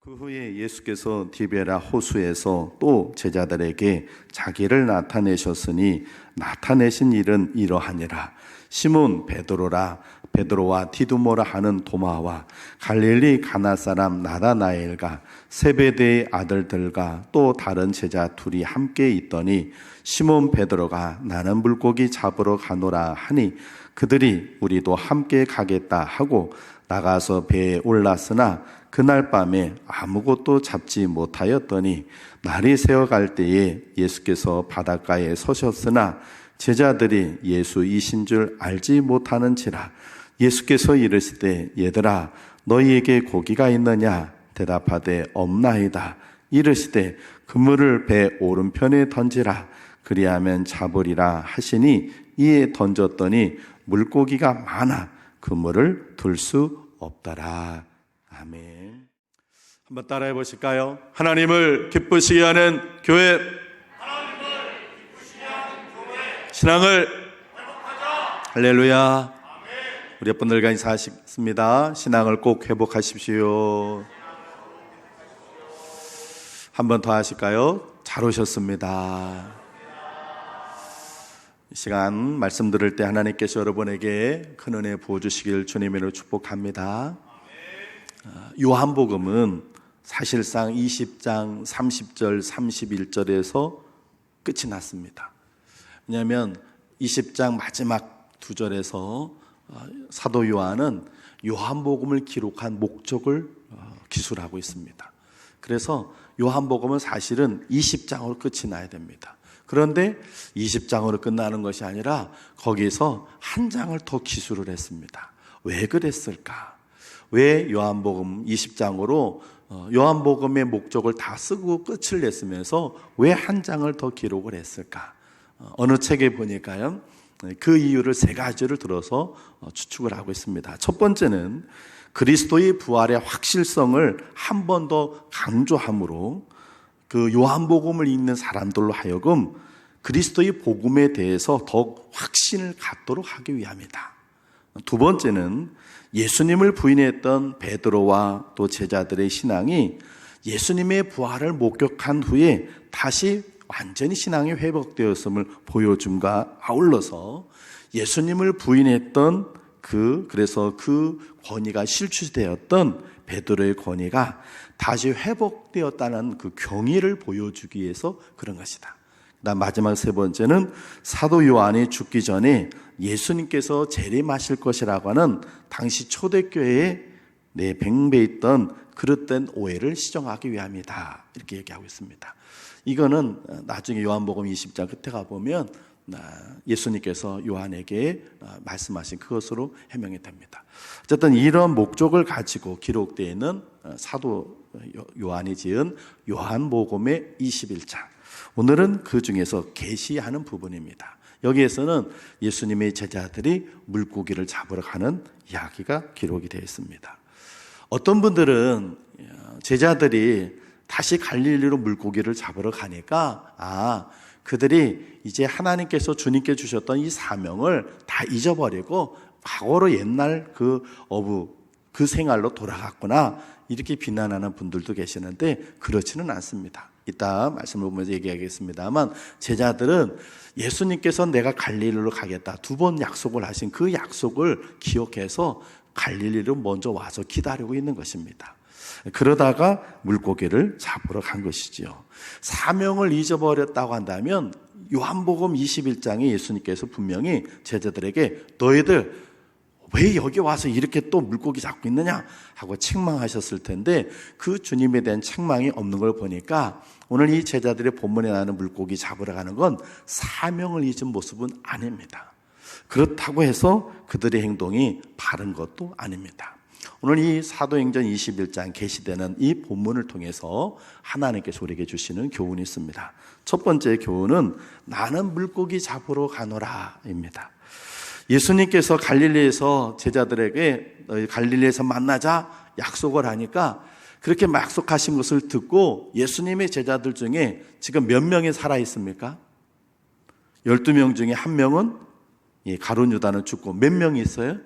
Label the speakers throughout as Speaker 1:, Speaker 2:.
Speaker 1: 그 후에 예수께서 디베라 호수에서 또 제자들에게 자기를 나타내셨으니 나타내신 일은 이러하니라. 시몬 베드로라 베드로와 디두모라 하는 도마와 갈릴리 가나 사람 나다나엘과 세베대의 아들들과 또 다른 제자 둘이 함께 있더니 시몬 베드로가 나는 물고기 잡으러 가노라 하니 그들이 우리도 함께 가겠다 하고 나가서 배에 올랐으나 그날 밤에 아무것도 잡지 못하였더니 날이 새어갈 때에 예수께서 바닷가에 서셨으나 제자들이 예수이신 줄 알지 못하는지라. 예수께서 이르시되 얘들아 너희에게 고기가 있느냐 대답하되 없나이다. 이르시되 그물을 배 오른편에 던지라 그리하면 잡으리라 하시니 이에 던졌더니 물고기가 많아 그물을 들 수 없더라. 아멘. 한번 따라해 보실까요? 하나님을 기쁘시게 하는 교회, 신앙을 회복하자. 할렐루야. 우리 분들과 인사하십니다. 신앙을 꼭 회복하십시오. 한 번 더 하실까요? 잘 오셨습니다. 이 시간 말씀 들을 때 하나님께서 여러분에게 큰 은혜 부어주시길 주님으로 축복합니다. 요한복음은 사실상 20장 30절 31절에서 끝이 났습니다. 왜냐하면 20장 마지막 두 절에서 사도 요한은 요한복음을 기록한 목적을 기술하고 있습니다. 그래서 요한복음은 사실은 20장으로 끝이 나야 됩니다. 그런데 20장으로 끝나는 것이 아니라 거기서 한 장을 더 기술을 했습니다. 왜 그랬을까? 왜 요한복음 20장으로 요한복음의 목적을 다 쓰고 끝을 냈으면서 왜 한 장을 더 기록을 했을까? 어느 책에 보니까요, 그 이유를 세 가지를 들어서 추측을 하고 있습니다. 첫 번째는 그리스도의 부활의 확실성을 한 번 더 강조함으로 그 요한복음을 읽는 사람들로 하여금 그리스도의 복음에 대해서 더욱 확신을 갖도록 하기 위함이다. 두 번째는 예수님을 부인했던 베드로와 또 제자들의 신앙이 예수님의 부활을 목격한 후에 다시 완전히 신앙이 회복되었음을 보여줌과 아울러서 예수님을 부인했던 그래서 그 권위가 실추되었던 베드로의 권위가 다시 회복되었다는 그 경의를 보여주기 위해서 그런 것이다. 그다음 마지막 세 번째는 사도 요한이 죽기 전에 예수님께서 재림하실 것이라고 하는 당시 초대교회에 뱅배 있던 그릇된 오해를 시정하기 위함이다. 이렇게 얘기하고 있습니다. 이거는 나중에 요한복음 20장 끝에 가보면 예수님께서 요한에게 말씀하신 그것으로 해명이 됩니다. 어쨌든 이런 목적을 가지고 기록되어 있는 사도 요한이 지은 요한복음의 21장. 오늘은 그 중에서 계시하는 부분입니다. 여기에서는 예수님의 제자들이 물고기를 잡으러 가는 이야기가 기록이 되어 있습니다. 어떤 분들은 제자들이 다시 갈릴리로 물고기를 잡으러 가니까 그들이 이제 하나님께서 주님께 주셨던 이 사명을 다 잊어버리고 과거로 옛날 그 생활로 돌아갔구나 이렇게 비난하는 분들도 계시는데 그렇지는 않습니다. 이따 말씀을 보면서 얘기하겠습니다만 제자들은 예수님께서 내가 갈릴리로 가겠다 두 번 약속을 하신 그 약속을 기억해서 갈릴리로 먼저 와서 기다리고 있는 것입니다. 그러다가 물고기를 잡으러 간 것이지요. 사명을 잊어버렸다고 한다면 요한복음 21장에 예수님께서 분명히 제자들에게 너희들 왜 여기 와서 이렇게 또 물고기 잡고 있느냐 하고 책망하셨을 텐데 그 주님에 대한 책망이 없는 걸 보니까 오늘 이 제자들의 본문에 나오는 물고기 잡으러 가는 건 사명을 잊은 모습은 아닙니다. 그렇다고 해서 그들의 행동이 바른 것도 아닙니다. 오늘 이 사도행전 21장 계시되는 이 본문을 통해서 하나님께서 우리에게 주시는 교훈이 있습니다. 첫 번째 교훈은 나는 물고기 잡으러 가노라 입니다. 예수님께서 갈릴리에서 제자들에게 너희 갈릴리에서 만나자 약속을 하니까 그렇게 약속하신 것을 듣고 예수님의 제자들 중에 지금 몇 명이 살아있습니까? 12명 중에 한 명은 가룟 유다는 죽고 몇 명이 있어요?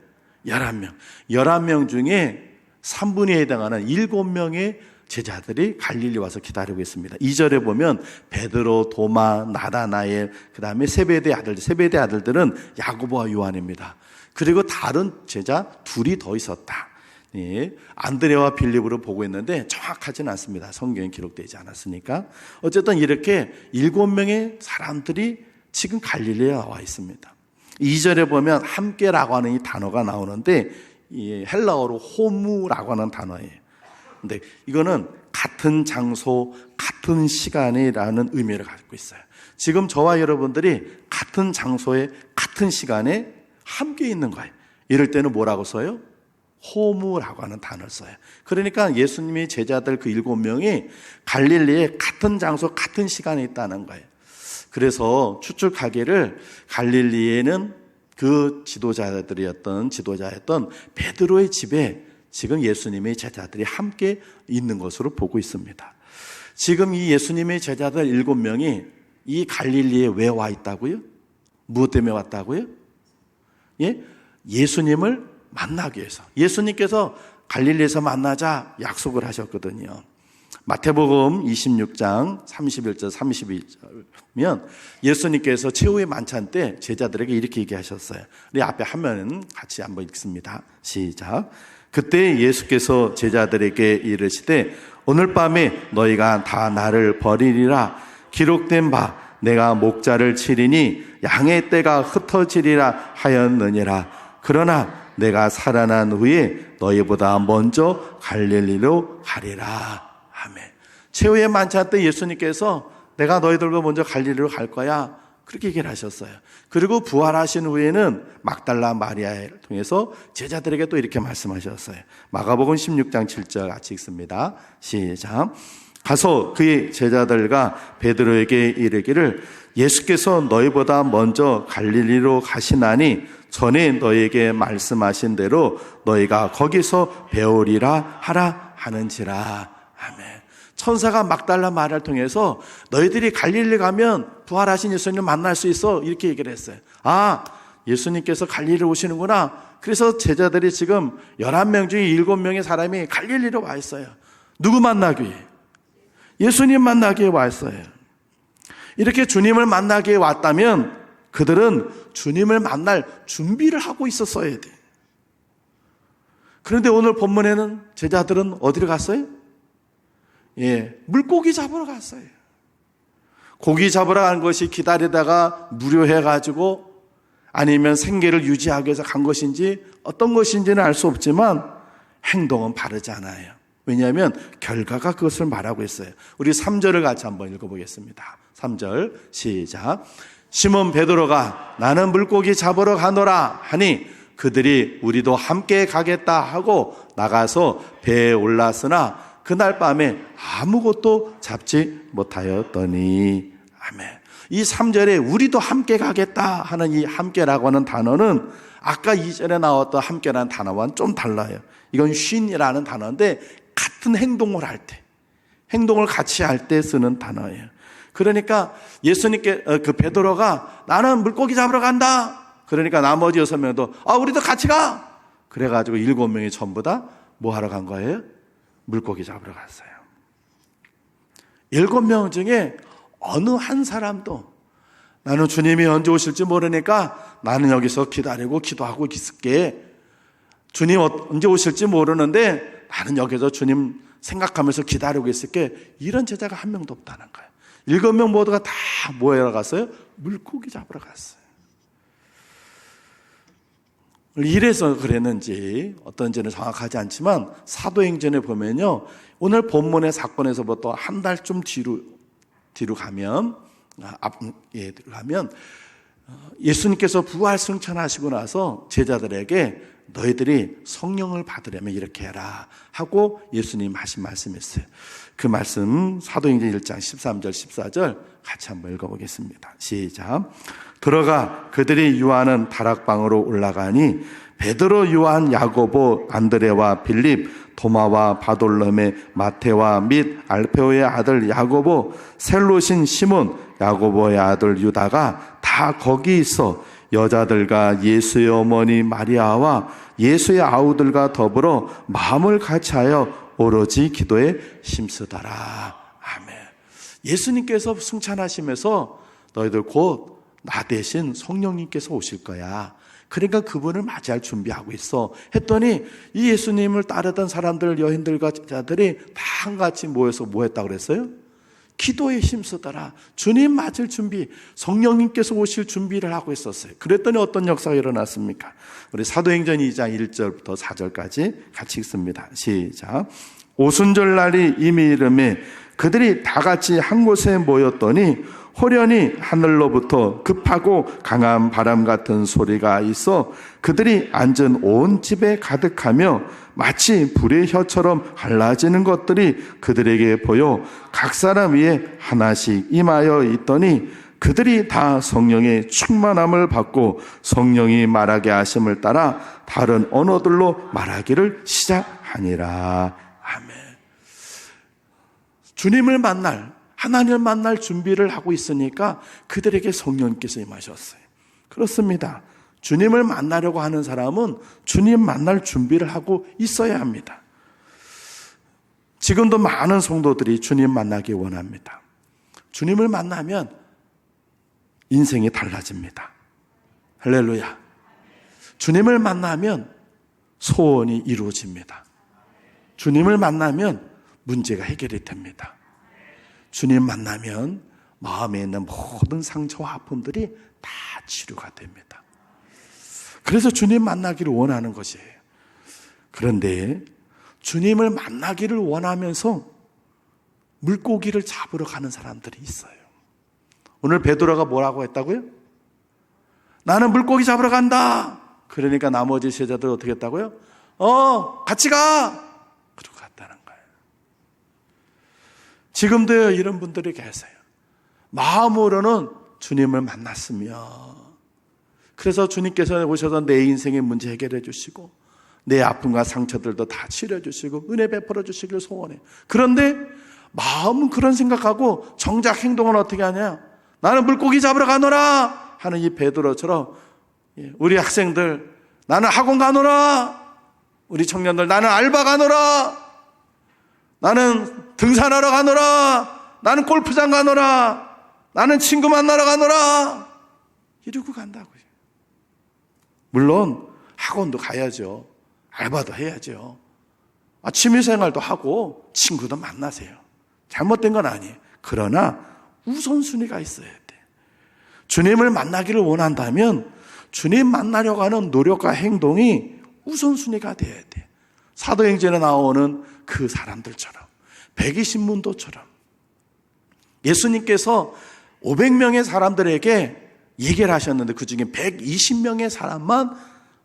Speaker 1: 11명. 11명 중에 3분의 2에 해당하는 7명의 제자들이 갈릴리 와서 기다리고 있습니다. 2절에 보면 베드로, 도마, 나다나엘, 그 다음에 세베대 아들들은 야고보와 요한입니다. 그리고 다른 제자 둘이 더 있었다. 예, 안드레와 빌립으로 보고 있는데 정확하지는 않습니다. 성경에 기록되지 않았으니까. 어쨌든 이렇게 7명의 사람들이 지금 갈릴리에 나와 있습니다. 2절에 보면 함께라고 하는 이 단어가 나오는데 이 헬라어로 호무라고 하는 단어예요. 근데 이거는 같은 장소, 같은 시간이라는 의미를 가지고 있어요. 지금 저와 여러분들이 같은 장소에 같은 시간에 함께 있는 거예요. 이럴 때는 뭐라고 써요? 호무라고 하는 단어를 써요. 그러니까 예수님이 제자들 그 7명이 갈릴리에 같은 장소, 같은 시간에 있다는 거예요. 그래서 추측하기를 갈릴리에는 그 지도자였던 베드로의 집에 지금 예수님의 제자들이 함께 있는 것으로 보고 있습니다. 지금 이 예수님의 제자들 7명이 이 갈릴리에 왜 와 있다고요? 무엇 때문에 왔다고요? 예? 예수님을 만나기 위해서. 예수님께서 갈릴리에서 만나자 약속을 하셨거든요. 마태복음 26장 31절 32절이면 예수님께서 최후의 만찬 때 제자들에게 이렇게 얘기하셨어요. 우리 앞에 화면 같이 한번 읽습니다. 시작. 그때 예수께서 제자들에게 이르시되 오늘 밤에 너희가 다 나를 버리리라. 기록된 바 내가 목자를 치리니 양의 떼가 흩어지리라 하였느니라. 그러나 내가 살아난 후에 너희보다 먼저 갈릴리로 가리라. 아멘. 최후의 만찬 때 예수님께서 내가 너희들과 먼저 갈릴리로 갈 거야. 그렇게 얘기를 하셨어요. 그리고 부활하신 후에는 막달라 마리아를 통해서 제자들에게 또 이렇게 말씀하셨어요. 마가복음 16장 7절 같이 읽습니다. 시작. 가서 그의 제자들과 베드로에게 이르기를 예수께서 너희보다 먼저 갈릴리로 가시나니 전에 너희에게 말씀하신 대로 너희가 거기서 배우리라 하라 하는지라. 아멘. 천사가 막달라 마리아를 통해서 너희들이 갈릴리 가면 부활하신 예수님을 만날 수 있어. 이렇게 얘기를 했어요. 아, 예수님께서 갈릴리로 오시는구나. 그래서 제자들이 지금 11명 중에 7명의 사람이 갈릴리로 와 있어요. 누구 만나기 위해? 예수님 만나기 위해 와 있어요. 이렇게 주님을 만나기 위해 왔다면 그들은 주님을 만날 준비를 하고 있었어야 돼. 그런데 오늘 본문에는 제자들은 어디로 갔어요? 예, 물고기 잡으러 갔어요. 고기 잡으러 간 것이 기다리다가 무료해가지고 아니면 생계를 유지하기 위해서 간 것인지 어떤 것인지는 알 수 없지만 행동은 바르지 않아요. 왜냐하면 결과가 그것을 말하고 있어요. 우리 3절을 같이 한번 읽어보겠습니다. 3절 시작. 시몬 베드로가 나는 물고기 잡으러 가노라 하니 그들이 우리도 함께 가겠다 하고 나가서 배에 올랐으나 그날 밤에 아무것도 잡지 못하였더니. 아멘. 이 3절에 우리도 함께 가겠다 하는 이 함께라고 하는 단어는 아까 2절에 나왔던 함께라는 단어와는 좀 달라요. 이건 쉰이라는 단어인데 같은 행동을 할 때, 행동을 같이 할 때 쓰는 단어예요. 그러니까 예수님께 그 베드로가 나는 물고기 잡으러 간다. 그러니까 나머지 6명도 우리도 같이 가. 그래가지고 7명이 전부 다 뭐 하러 간 거예요? 물고기 잡으러 갔어요. 7명 중에 어느 한 사람도 나는 주님이 언제 오실지 모르니까 나는 여기서 기다리고 기도하고 있을게. 주님 언제 오실지 모르는데 나는 여기서 주님 생각하면서 기다리고 있을게. 이런 제자가 한 명도 없다는 거예요. 7명 모두가 다 뭐하러 갔어요? 물고기 잡으러 갔어요. 이래서 그랬는지 어떤지는 정확하지 않지만 사도행전에 보면요, 오늘 본문의 사건에서부터 한 달쯤 뒤로 가면 예수님께서 부활 승천하시고 나서 제자들에게 너희들이 성령을 받으려면 이렇게 해라 하고 예수님 하신 말씀이 있어요. 그 말씀 사도행전 1장 13절 14절 같이 한번 읽어보겠습니다. 시작. 들어가 그들이 유하는 다락방으로 올라가니 베드로, 요한, 야고보, 안드레와 빌립, 도마와 바돌로메, 마테와 및 알페오의 아들 야고보, 셀롯인 시몬, 야고보의 아들 유다가 다 거기 있어 여자들과 예수의 어머니 마리아와 예수의 아우들과 더불어 마음을 같이하여 오로지 기도에 힘쓰더라. 아멘. 예수님께서 승천하시면서 너희들 곧 나 대신 성령님께서 오실 거야. 그러니까 그분을 맞이할 준비하고 있어. 했더니 이 예수님을 따르던 사람들, 여인들과 제자들이 다 한같이 모여서 뭐 했다고 그랬어요? 기도에 힘쓰더라. 주님 맞을 준비, 성령님께서 오실 준비를 하고 있었어요. 그랬더니 어떤 역사가 일어났습니까? 우리 사도행전 2장 1절부터 4절까지 같이 읽습니다. 시작. 오순절 날이 이미 이름에 그들이 다 같이 한 곳에 모였더니 호련히 하늘로부터 급하고 강한 바람 같은 소리가 있어 그들이 앉은 온 집에 가득하며 마치 불의 혀처럼 갈라지는 것들이 그들에게 보여 각 사람 위에 하나씩 임하여 있더니 그들이 다 성령의 충만함을 받고 성령이 말하게 하심을 따라 다른 언어들로 말하기를 시작하니라. 아멘. 주님을 만날, 하나님을 만날 준비를 하고 있으니까 그들에게 성령께서 임하셨어요. 그렇습니다. 주님을 만나려고 하는 사람은 주님 만날 준비를 하고 있어야 합니다. 지금도 많은 성도들이 주님 만나기 원합니다. 주님을 만나면 인생이 달라집니다. 할렐루야. 주님을 만나면 소원이 이루어집니다. 주님을 만나면 문제가 해결이 됩니다. 주님 만나면 마음에 있는 모든 상처와 아픔들이 다 치료가 됩니다. 그래서 주님 만나기를 원하는 것이에요. 그런데 주님을 만나기를 원하면서 물고기를 잡으러 가는 사람들이 있어요. 오늘 베드로가 뭐라고 했다고요? 나는 물고기 잡으러 간다. 그러니까 나머지 제자들 어떻게 했다고요? 같이 가. 그러고 갔다는 거예요. 지금도 이런 분들이 계세요. 마음으로는 주님을 만났으며, 그래서 주님께서 오셔서 내 인생의 문제 해결해 주시고 내 아픔과 상처들도 다 치료해 주시고 은혜 베풀어 주시길 소원해요. 그런데 마음은 그런 생각하고 정작 행동은 어떻게 하냐? 나는 물고기 잡으러 가노라 하는 이 베드로처럼, 우리 학생들 나는 학원 가노라, 우리 청년들 나는 알바 가노라, 나는 등산하러 가노라, 나는 골프장 가노라, 나는 친구 만나러 가노라 이러고 간다고요. 물론 학원도 가야죠. 알바도 해야죠. 취미생활도 하고 친구도 만나세요. 잘못된 건 아니에요. 그러나 우선순위가 있어야 돼. 주님을 만나기를 원한다면 주님 만나려고 하는 노력과 행동이 우선순위가 돼야 돼. 사도행전에 나오는 그 사람들처럼, 120문도처럼 예수님께서 500명의 사람들에게 얘기를 하셨는데 그 중에 120명의 사람만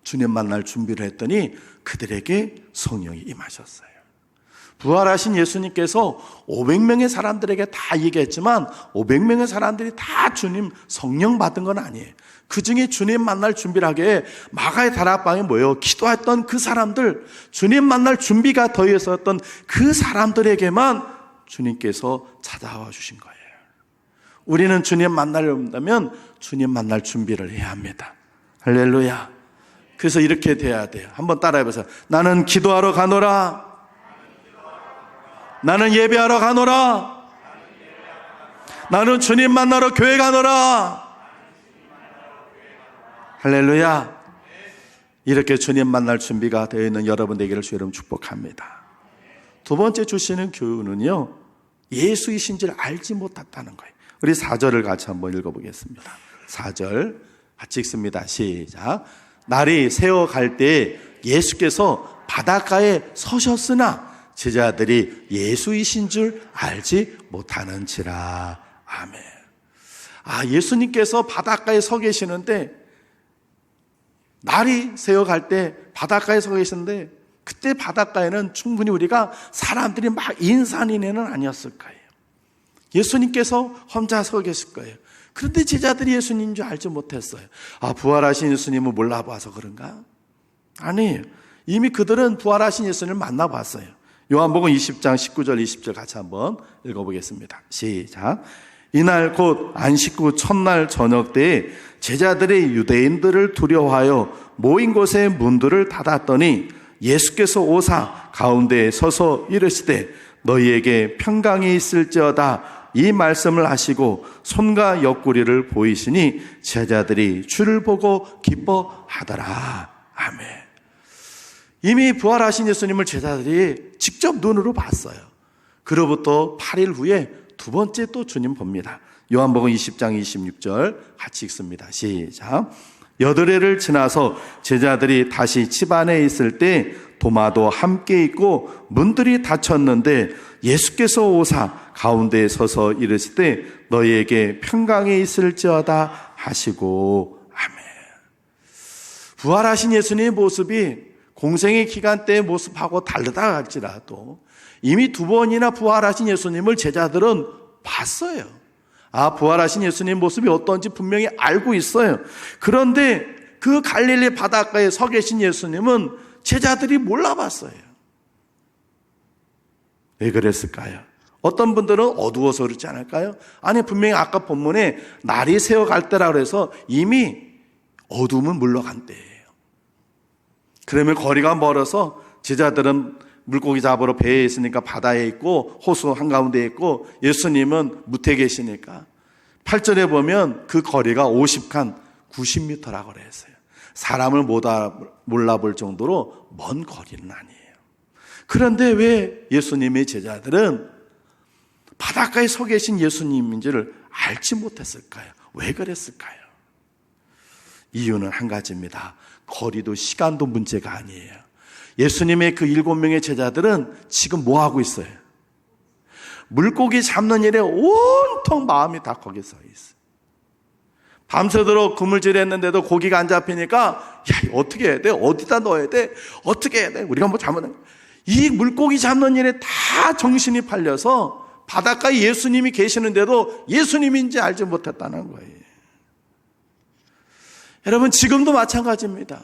Speaker 1: 주님 만날 준비를 했더니 그들에게 성령이 임하셨어요. 부활하신 예수님께서 500명의 사람들에게 다 얘기했지만 500명의 사람들이 다 주님 성령 받은 건 아니에요. 그 중에 주님 만날 준비를 하게 마가의 다락방에 모여 기도했던 그 사람들, 주님 만날 준비가 더 있었던 그 사람들에게만 주님께서 찾아와 주신 거예요. 우리는 주님 만나려고 한다면 주님 만날 준비를 해야 합니다. 할렐루야. 그래서 이렇게 돼야 돼요. 한번 따라해보세요. 나는 기도하러 가노라. 나는 예배하러 가노라. 나는 주님 만나러 교회 가노라. 할렐루야. 이렇게 주님 만날 준비가 되어 있는 여러분 되기를 주의 이름으로 축복합니다. 두 번째 주시는 교훈은요, 예수이신 줄 알지 못했다는 거예요. 우리 4절을 같이 한번 읽어보겠습니다. 4절 같이 읽습니다. 시작. 날이 새어갈 때에 예수께서 바닷가에 서셨으나 제자들이 예수이신 줄 알지 못하는지라. 아멘. 예수님께서 바닷가에 서 계시는데, 날이 새어갈 때 바닷가에 서 계시는데, 그때 바닷가에는 충분히 우리가 사람들이 막 인산인해는 아니었을 거예요. 예수님께서 혼자 서 계실 거예요. 그런데 제자들이 예수님인 줄 알지 못했어요. 부활하신 예수님을 몰라봐서 그런가? 아니에요. 이미 그들은 부활하신 예수님을 만나봤어요. 요한복음 20장 19절 20절 같이 한번 읽어보겠습니다. 시작. 이날 곧 안식 후 첫날 저녁 때에 제자들이 유대인들을 두려워하여 모인 곳에 문들을 닫았더니 예수께서 오사 가운데에 서서 이르시되 너희에게 평강이 있을지어다 이 말씀을 하시고 손과 옆구리를 보이시니 제자들이 주를 보고 기뻐하더라. 아멘. 이미 부활하신 예수님을 제자들이 직접 눈으로 봤어요. 그로부터 8일 후에 두 번째 또 주님 봅니다. 요한복음 20장 26절 같이 읽습니다. 시작. 8회를 지나서 제자들이 다시 집 안에 있을 때 도마도 함께 있고 문들이 닫혔는데 예수께서 오사 가운데에 서서 이르시되 너희에게 평강이 있을지어다 하시고 아멘. 부활하신 예수님의 모습이 공생의 기간 때의 모습하고 다르다 할지라도 이미 두 번이나 부활하신 예수님을 제자들은 봤어요. 부활하신 예수님 모습이 어떤지 분명히 알고 있어요. 그런데 그 갈릴리 바닷가에 서 계신 예수님은 제자들이 몰라봤어요. 왜 그랬을까요? 어떤 분들은 어두워서 그렇지 않을까요? 아니, 분명히 아까 본문에 날이 새어갈 때라 그래서 이미 어둠은 물러간 때예요. 그러면 거리가 멀어서 제자들은 물고기 잡으러 배에 있으니까 바다에 있고 호수 한가운데에 있고 예수님은 무태 계시니까 8절에 보면 그 거리가 50칸 90m라고 그랬어요. 사람을 몰라볼 정도로 먼 거리는 아니에요. 그런데 왜 예수님의 제자들은 바닷가에 서 계신 예수님인지를 알지 못했을까요? 왜 그랬을까요? 이유는 한 가지입니다. 거리도 시간도 문제가 아니에요. 예수님의 그 7명의 제자들은 지금 뭐 하고 있어요? 물고기 잡는 일에 온통 마음이 다 거기에 서 있어요. 밤새도록 그물질했는데도 고기가 안 잡히니까 어떻게 해야 돼? 어디다 넣어야 돼? 어떻게 해야 돼? 우리가 뭐 잘못한 이 물고기 잡는 일에 다 정신이 팔려서 바닷가에 예수님이 계시는데도 예수님인지 알지 못했다는 거예요. 여러분, 지금도 마찬가지입니다.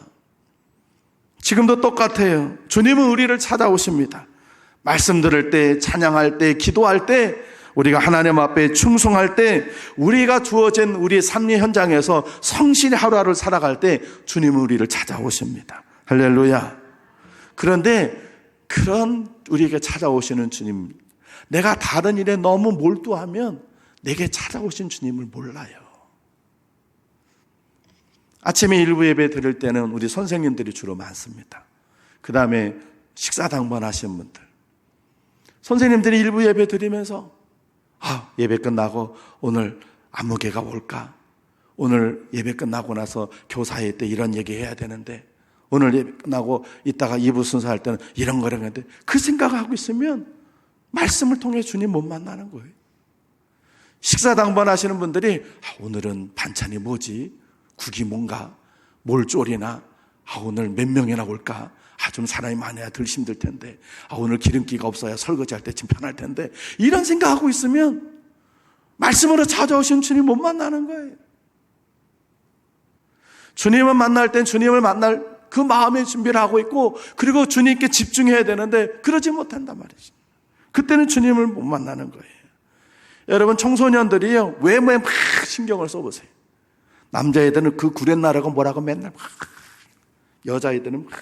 Speaker 1: 지금도 똑같아요. 주님은 우리를 찾아오십니다. 말씀 들을 때, 찬양할 때, 기도할 때, 우리가 하나님 앞에 충성할 때, 우리가 주어진 우리의 삶의 현장에서 성실히 하루하루를 살아갈 때 주님은 우리를 찾아오십니다. 할렐루야. 그런데 그런 우리에게 찾아오시는 주님, 내가 다른 일에 너무 몰두하면 내게 찾아오신 주님을 몰라요. 아침에 일부 예배 드릴 때는 우리 선생님들이 주로 많습니다. 그 다음에 식사 당번하신 분들. 선생님들이 일부 예배 드리면서 예배 끝나고 오늘 안무개가 올까? 오늘 예배 끝나고 나서 교사회 때 이런 얘기 해야 되는데 오늘 예배 끝나고 이따가 2부 순서 할 때는 이런 거를 하는데 그 생각을 하고 있으면 말씀을 통해 주님 못 만나는 거예요. 식사 당번하시는 분들이 오늘은 반찬이 뭐지? 국이 뭔가? 뭘 졸이나? 오늘 몇 명이나 올까? 좀 사람이 많아야 덜 힘들 텐데 오늘 기름기가 없어야 설거지할 때 좀 편할 텐데 이런 생각하고 있으면 말씀으로 찾아오신 주님 못 만나는 거예요. 주님을 만날 땐 주님을 만날 그 마음의 준비를 하고 있고 그리고 주님께 집중해야 되는데 그러지 못한단 말이죠. 그때는 주님을 못 만나는 거예요. 여러분, 청소년들이요, 외모에 막 신경을 써보세요. 남자애들은 그 구렛나루가 뭐라고 맨날 막, 여자애들은 막,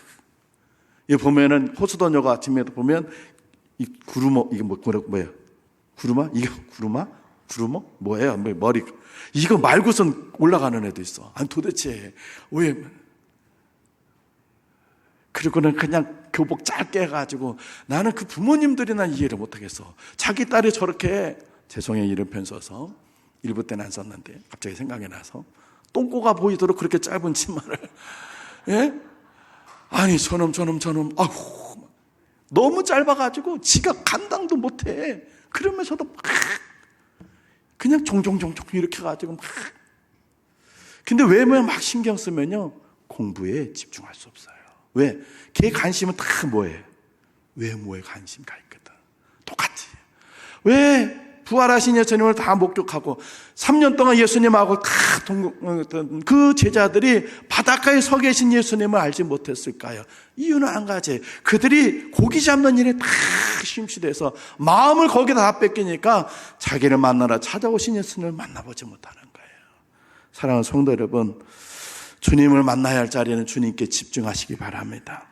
Speaker 1: 이 보면은 호수도녀가 아침에도 보면 이 구루모, 이게 뭐예요? 구루마? 이게 구루모? 뭐예요? 머리 이거 말고선 올라가는 애도 있어. 아니 도대체 왜? 그리고는 그냥 교복 짧게 해가지고 나는 그 부모님들이나 이해를 못하겠어. 자기 딸이 저렇게 죄송해요 이런 편 써서 일부 때는 안 썼는데 갑자기 생각이 나서 똥꼬가 보이도록 그렇게 짧은 치마를 예? 아니 저놈 너무 짧아가지고 지가 감당도 못해. 그러면서도 막 그냥 종종종종 이렇게 해가지고 막. 근데 외모에 막 신경 쓰면요 공부에 집중할 수 없어요. 왜? 걔 관심은 다 뭐예요? 외모에 관심 가 있거든. 똑같이. 왜? 부활하신 예수님을 다 목격하고 3년 동안 예수님하고 다 그 제자들이 바닷가에 서 계신 예수님을 알지 못했을까요? 이유는 한 가지. 그들이 고기 잡는 일에 다 심취돼서 마음을 거기다 다 뺏기니까 자기를 만나러 찾아오신 예수님을 만나보지 못하는 거예요. 사랑하는 성도 여러분, 주님을 만나야 할 자리는 주님께 집중하시기 바랍니다.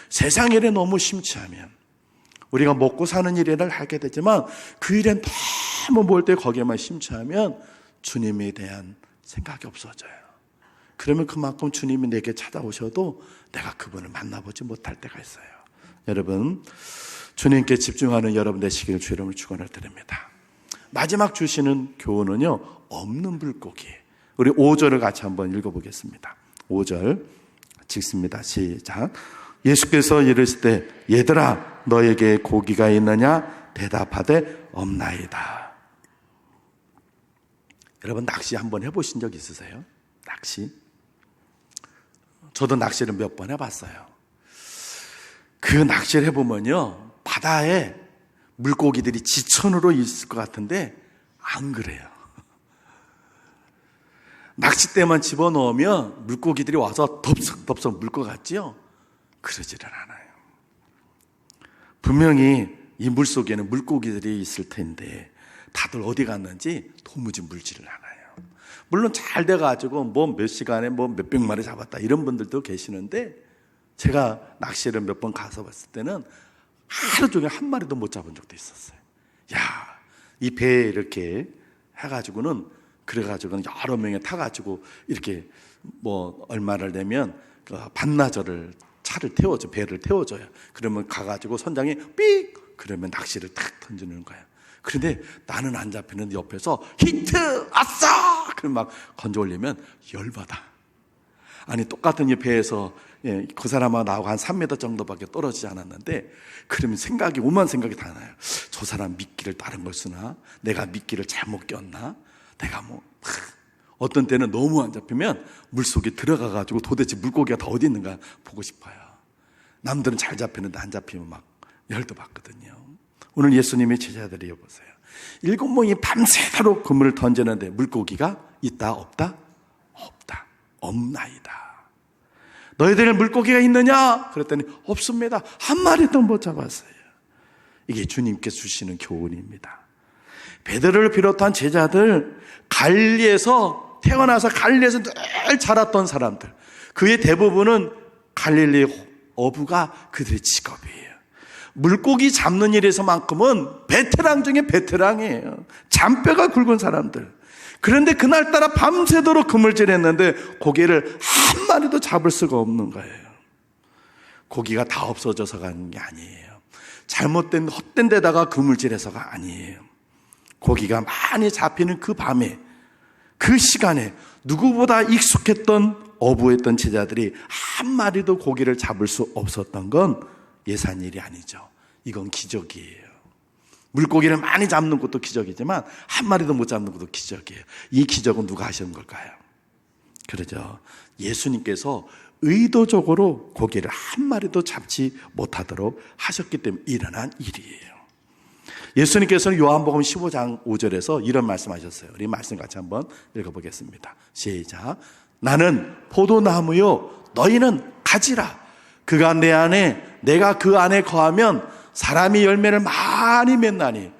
Speaker 1: 세상 일에 너무 심취하면 우리가 먹고 사는 일을 하게 되지만 그 일엔 너무 몰두해 거기에만 심취하면 주님에 대한 생각이 없어져요. 그러면 그만큼 주님이 내게 찾아오셔도 내가 그분을 만나보지 못할 때가 있어요. 여러분, 주님께 집중하는 여러분 되시기를 주 이름으로 축원을 드립니다. 마지막 주시는 교훈은요, 없는 물고기. 우리 5절을 같이 한번 읽어보겠습니다. 5절 읽습니다. 시작. 예수께서 이르시되 얘들아 너에게 고기가 있느냐 대답하되 없나이다. 여러분 낚시 한번 해보신 적 있으세요? 낚시? 저도 낚시를 몇 번 해봤어요. 그 낚시를 해보면요, 바다에 물고기들이 지천으로 있을 것 같은데 안 그래요. 낚싯대만 집어넣으면 물고기들이 와서 덥석 물 것 같지요? 그러지를 않아요. 분명히 이 물속에는 물고기들이 있을 텐데 다들 어디 갔는지 도무지 물지를 않아요. 물론 잘 돼가지고 뭐 몇 시간에 뭐 몇백 마리 잡았다 이런 분들도 계시는데 제가 낚시를 몇 번 가서 봤을 때는 하루 종일 한 마리도 못 잡은 적도 있었어요. 야, 이 배에 이렇게 해가지고는 그래가지고는 여러 명이 타가지고 이렇게 뭐 얼마를 내면 그 반나절을 차를 태워줘, 배를 태워줘요. 그러면 가가지고 선장이 삑! 그러면 낚시를 탁 던지는 거예요. 그런데 나는 안 잡히는데 옆에서 히트! 아싸! 그럼 막 건져 올리면 열받아. 아니 똑같은 이 배에서 그 사람하고 나하고 한 3m 정도밖에 떨어지지 않았는데 그러면 생각이 오만 생각이 다 나요. 저 사람 미끼를 다른 걸 쓰나? 내가 미끼를 잘못 꼈나? 내가 뭐 어떤 때는 너무 안 잡히면 물속에 들어가가지고 도대체 물고기가 다 어디 있는가 보고 싶어요. 남들은 잘 잡히는데 안 잡히면 막 열도 받거든요. 오늘 예수님의 제자들이 여보세요. 7명이 밤새도록 그물을 던지는데 물고기가 있다 없다? 없다. 없나이다. 너희들 물고기가 있느냐? 그랬더니 없습니다. 한 마리도 못 잡았어요. 이게 주님께서 주시는 교훈입니다. 베드로를 비롯한 제자들, 갈릴리에서 태어나서 갈릴리에서 늘 자랐던 사람들, 그의 대부분은 갈릴리 어부가 그들의 직업이에요. 물고기 잡는 일에서만큼은 베테랑 중에 베테랑이에요. 잔뼈가 굵은 사람들. 그런데 그날따라 밤새도록 그물질했는데 고기를 한 마리도 잡을 수가 없는 거예요. 고기가 다 없어져서 가는 게 아니에요. 잘못된 헛된 데다가 그물질해서가 아니에요. 고기가 많이 잡히는 그 밤에, 그 시간에 누구보다 익숙했던 어부했던 제자들이 한 마리도 고기를 잡을 수 없었던 건 예산 일이 아니죠. 이건 기적이에요. 물고기를 많이 잡는 것도 기적이지만 한 마리도 못 잡는 것도 기적이에요. 이 기적은 누가 하신 걸까요? 그러죠. 예수님께서 의도적으로 고기를 한 마리도 잡지 못하도록 하셨기 때문에 일어난 일이에요. 예수님께서는 요한복음 15장 5절에서 이런 말씀하셨어요. 우리 말씀 같이 한번 읽어보겠습니다. 시작. 나는 포도나무요 너희는 가지라. 그가 내 안에 내가 그 안에 거하면 사람이 열매를 많이 맺나니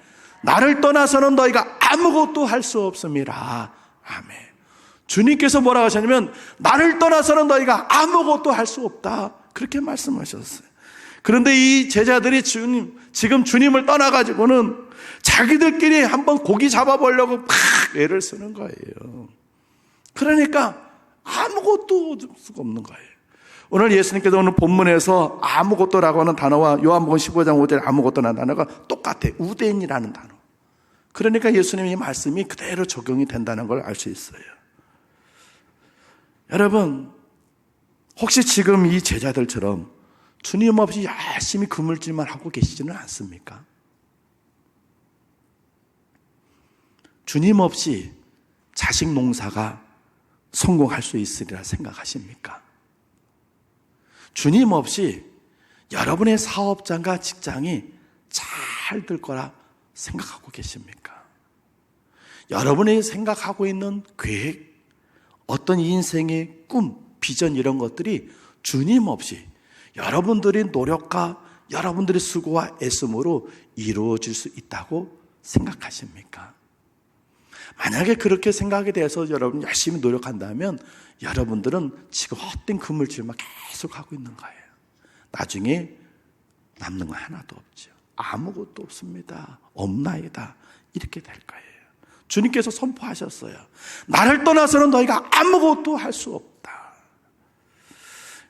Speaker 1: 나를 떠나서는 너희가 아무것도 할 수 없습니다. 아멘. 주님께서 뭐라고 하셨냐면 나를 떠나서는 너희가 아무것도 할 수 없다. 그렇게 말씀하셨어요. 그런데 이 제자들이 지금 주님을 떠나가지고는 자기들끼리 한번 고기 잡아보려고 막 애를 쓰는 거예요. 그러니까 아무것도 얻을 수가 없는 거예요. 오늘 예수님께서 오늘 본문에서 아무것도라고 하는 단어와 요한복음 15장 5절 아무것도라는 단어가 똑같아요. 우대인이라는 단어. 그러니까 예수님의 이 말씀이 그대로 적용이 된다는 걸 알 수 있어요. 여러분, 혹시 지금 이 제자들처럼 주님 없이 열심히 그물질만 하고 계시지는 않습니까? 주님 없이 자식 농사가 성공할 수 있으리라 생각하십니까? 주님 없이 여러분의 사업장과 직장이 잘 될 거라 생각하고 계십니까? 여러분이 생각하고 있는 계획, 어떤 인생의 꿈, 비전 이런 것들이 주님 없이 여러분들의 노력과 여러분들의 수고와 애씀으로 이루어질 수 있다고 생각하십니까? 만약에 그렇게 생각에 대해서 여러분 열심히 노력한다면 여러분들은 지금 헛된 그물질만 계속 하고 있는 거예요. 나중에 남는 건 하나도 없죠. 아무것도 없습니다. 없나이다. 이렇게 될 거예요. 주님께서 선포하셨어요. 나를 떠나서는 너희가 아무것도 할 수 없다.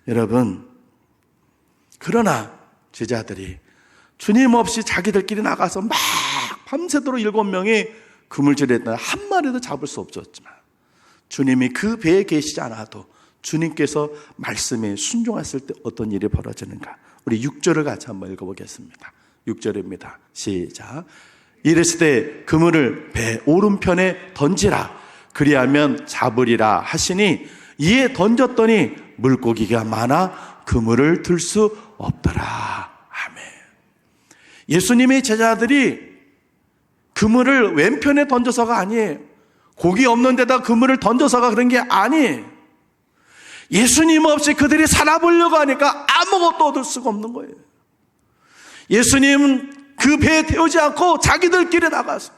Speaker 1: 여러분, 그러나 제자들이 주님 없이 자기들끼리 나가서 막 밤새도록 7명이 그물질을 했다. 한 마리도 잡을 수 없었지만 주님이 그 배에 계시지 않아도 주님께서 말씀에 순종했을 때 어떤 일이 벌어지는가. 우리 6절을 같이 한번 읽어보겠습니다. 6절입니다. 시작. 이르시되 그물을 배 오른편에 던지라. 그리하면 잡으리라 하시니 이에 던졌더니 물고기가 많아 그물을 들 수 없더라. 아멘. 예수님의 제자들이 그물을 왼편에 던져서가 아니에요. 고기 없는 데다 그물을 던져서가 그런 게 아니에요. 예수님 없이 그들이 살아보려고 하니까 아무것도 얻을 수가 없는 거예요. 예수님은 그 배에 태우지 않고 자기들끼리 나가서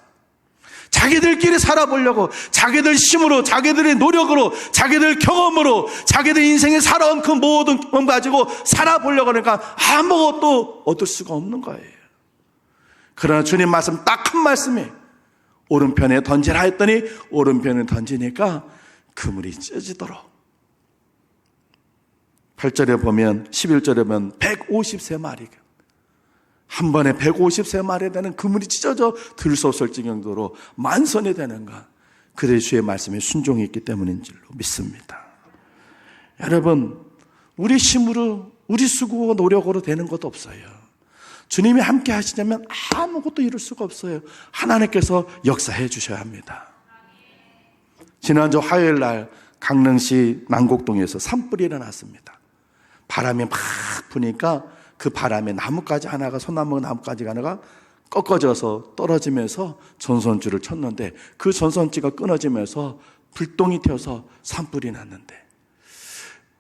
Speaker 1: 자기들끼리 살아보려고 자기들 힘으로 자기들의 노력으로 자기들 경험으로 자기들 인생에 살아온 그 모든 것 가지고 살아보려고 하니까 아무것도 얻을 수가 없는 거예요. 그러나 주님 말씀 딱 한 말씀에 오른편에 던지라 했더니 오른편에 던지니까 그물이 찢어지도록 8절에 보면 11절에 보면 153마리가 한 번에 153마리 되는 그물이 찢어져 들 수 없을 정도로 만선이 되는가. 그들의 주의 말씀에 순종이 있기 때문인 줄로 믿습니다. 여러분, 우리 힘으로 우리 수고와 노력으로 되는 것도 없어요. 주님이 함께 하시려면 아무것도 이룰 수가 없어요. 하나님께서 역사해 주셔야 합니다. 지난주 화요일 날 강릉시 난곡동에서 산불이 일어났습니다. 바람이 막 부니까 그 바람에 나뭇가지 하나가 소나무 나뭇가지 하나가 꺾어져서 떨어지면서 전선줄을 쳤는데 그 전선줄가 끊어지면서 불똥이 튀어서 산불이 났는데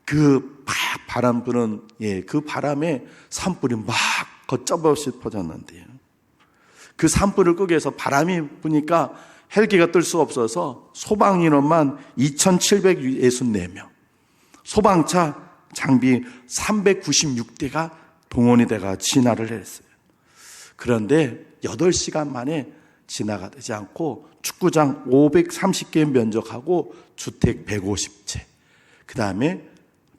Speaker 1: 그 바람 부는 그 바람에 산불이 막 걷잡없이 퍼졌는데요. 그 산불을 끄기 위해서 바람이 부니까 헬기가 뜰 수 없어서 소방 인원만 2,764명, 소방차 장비 396대가 동원이 돼가 진화를 했어요. 그런데 8시간 만에 진화가 되지 않고 축구장 530개 면적하고 주택 150채, 그 다음에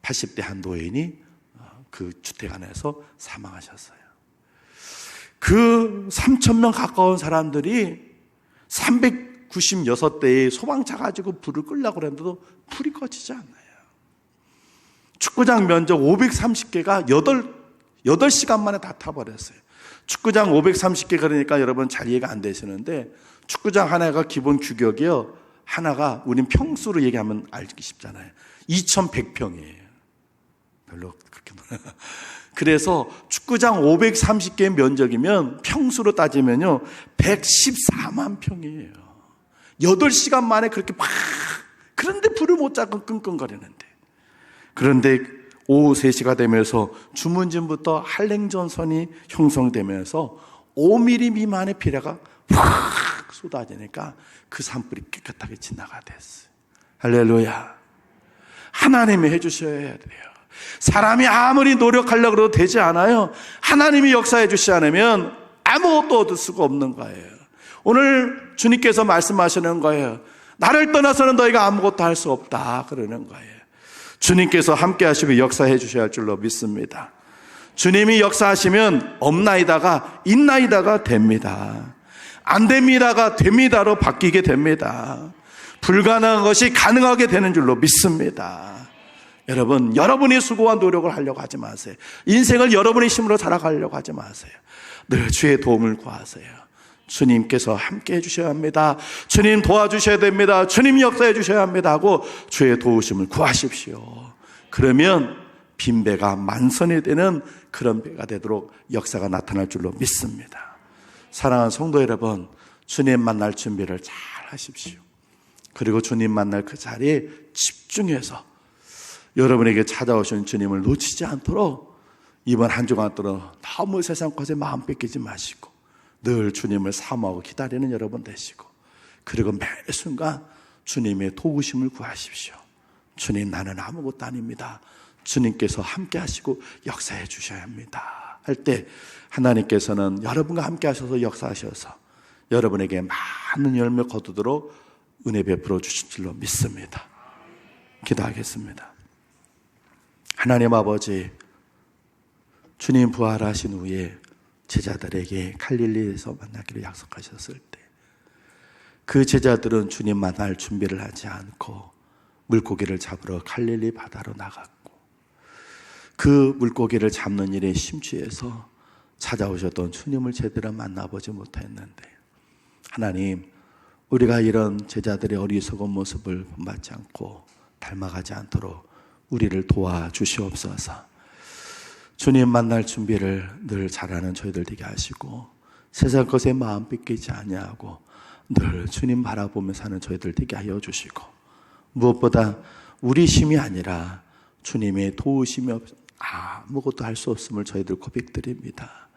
Speaker 1: 80대 한 노인이 그 주택 안에서 사망하셨어요. 그 3,000명 가까운 사람들이 396대의 소방차 가지고 불을 끄려고 그랬는데도 불이 꺼지지 않아요. 축구장 면적 530개가 8시간 만에 다 타버렸어요. 축구장 530개 그러니까 여러분 잘 이해가 안 되시는데 축구장 하나가 기본 규격이요. 하나가 우린 평수로 얘기하면 알기 쉽잖아요. 2,100평이에요. 별로 그렇게 그래서 축구장 530개 면적이면 평수로 따지면요 114만 평이에요. 8시간 만에 그렇게 막 그런데 불을 못 잡고 끙끙거리는데 그런데 오후 3시가 되면서 주문진부터 한랭전선이 형성되면서 5mm 미만의 비례가 확 쏟아지니까 그 산불이 깨끗하게 진화가 됐어요. 할렐루야. 하나님이 해주셔야 돼요. 사람이 아무리 노력하려고 해도 되지 않아요. 하나님이 역사해 주시지 않으면 아무것도 얻을 수가 없는 거예요. 오늘 주님께서 말씀하시는 거예요. 나를 떠나서는 너희가 아무것도 할 수 없다 그러는 거예요. 주님께서 함께 하시고 역사해 주셔야 할 줄로 믿습니다. 주님이 역사하시면 없나이다가 있나이다가 됩니다. 안 됩니다가 됩니다로 바뀌게 됩니다. 불가능한 것이 가능하게 되는 줄로 믿습니다. 여러분, 여러분이 수고와 노력을 하려고 하지 마세요. 인생을 여러분의 힘으로 살아가려고 하지 마세요. 늘 주의 도움을 구하세요. 주님께서 함께 해주셔야 합니다. 주님 도와주셔야 됩니다. 주님 역사해 주셔야 합니다 하고 주의 도우심을 구하십시오. 그러면 빈배가 만선이 되는 그런 배가 되도록 역사가 나타날 줄로 믿습니다. 사랑하는 성도 여러분, 주님 만날 준비를 잘 하십시오. 그리고 주님 만날 그 자리에 집중해서 여러분에게 찾아오신 주님을 놓치지 않도록 이번 한 주간 동안 너무 세상 것에 마음 뺏기지 마시고 늘 주님을 사모하고 기다리는 여러분 되시고 그리고 매 순간 주님의 도우심을 구하십시오. 주님, 나는 아무것도 아닙니다. 주님께서 함께 하시고 역사해 주셔야 합니다 할 때 하나님께서는 여러분과 함께 하셔서 역사하셔서 여러분에게 많은 열매 거두도록 은혜 베풀어 주실 줄로 믿습니다. 기도하겠습니다. 하나님 아버지, 주님 부활하신 후에 제자들에게 갈릴리에서 만나기로 약속하셨을 때 그 제자들은 주님 만날 준비를 하지 않고 물고기를 잡으러 갈릴리 바다로 나갔고 그 물고기를 잡는 일에 심취해서 찾아오셨던 주님을 제대로 만나보지 못했는데 하나님, 우리가 이런 제자들의 어리석은 모습을 본받지 않고 닮아가지 않도록 우리를 도와주시옵소서. 주님 만날 준비를 늘 잘하는 저희들 되게 하시고 세상 것에 마음 뺏기지 아니하고 늘 주님 바라보며 사는 저희들 되게 하여 주시고 무엇보다 우리 힘이 아니라 주님의 도우심이 아무것도 할 수 없음을 저희들 고백드립니다.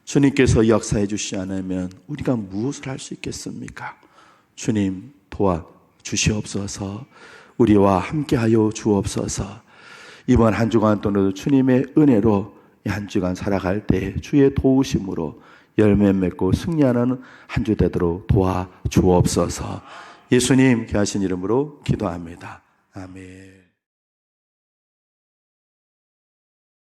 Speaker 1: 주님께서 역사해 주시지 않으면 우리가 무엇을 할 수 있겠습니까? 주님 도와주시옵소서. 우리와 함께하여 주옵소서. 이번 한 주간 동안도 주님의 은혜로 이 한 주간 살아갈 때 주의 도우심으로 열매 맺고 승리하는 한 주 되도록 도와주옵소서. 예수님 귀하신 이름으로 기도합니다. 아멘.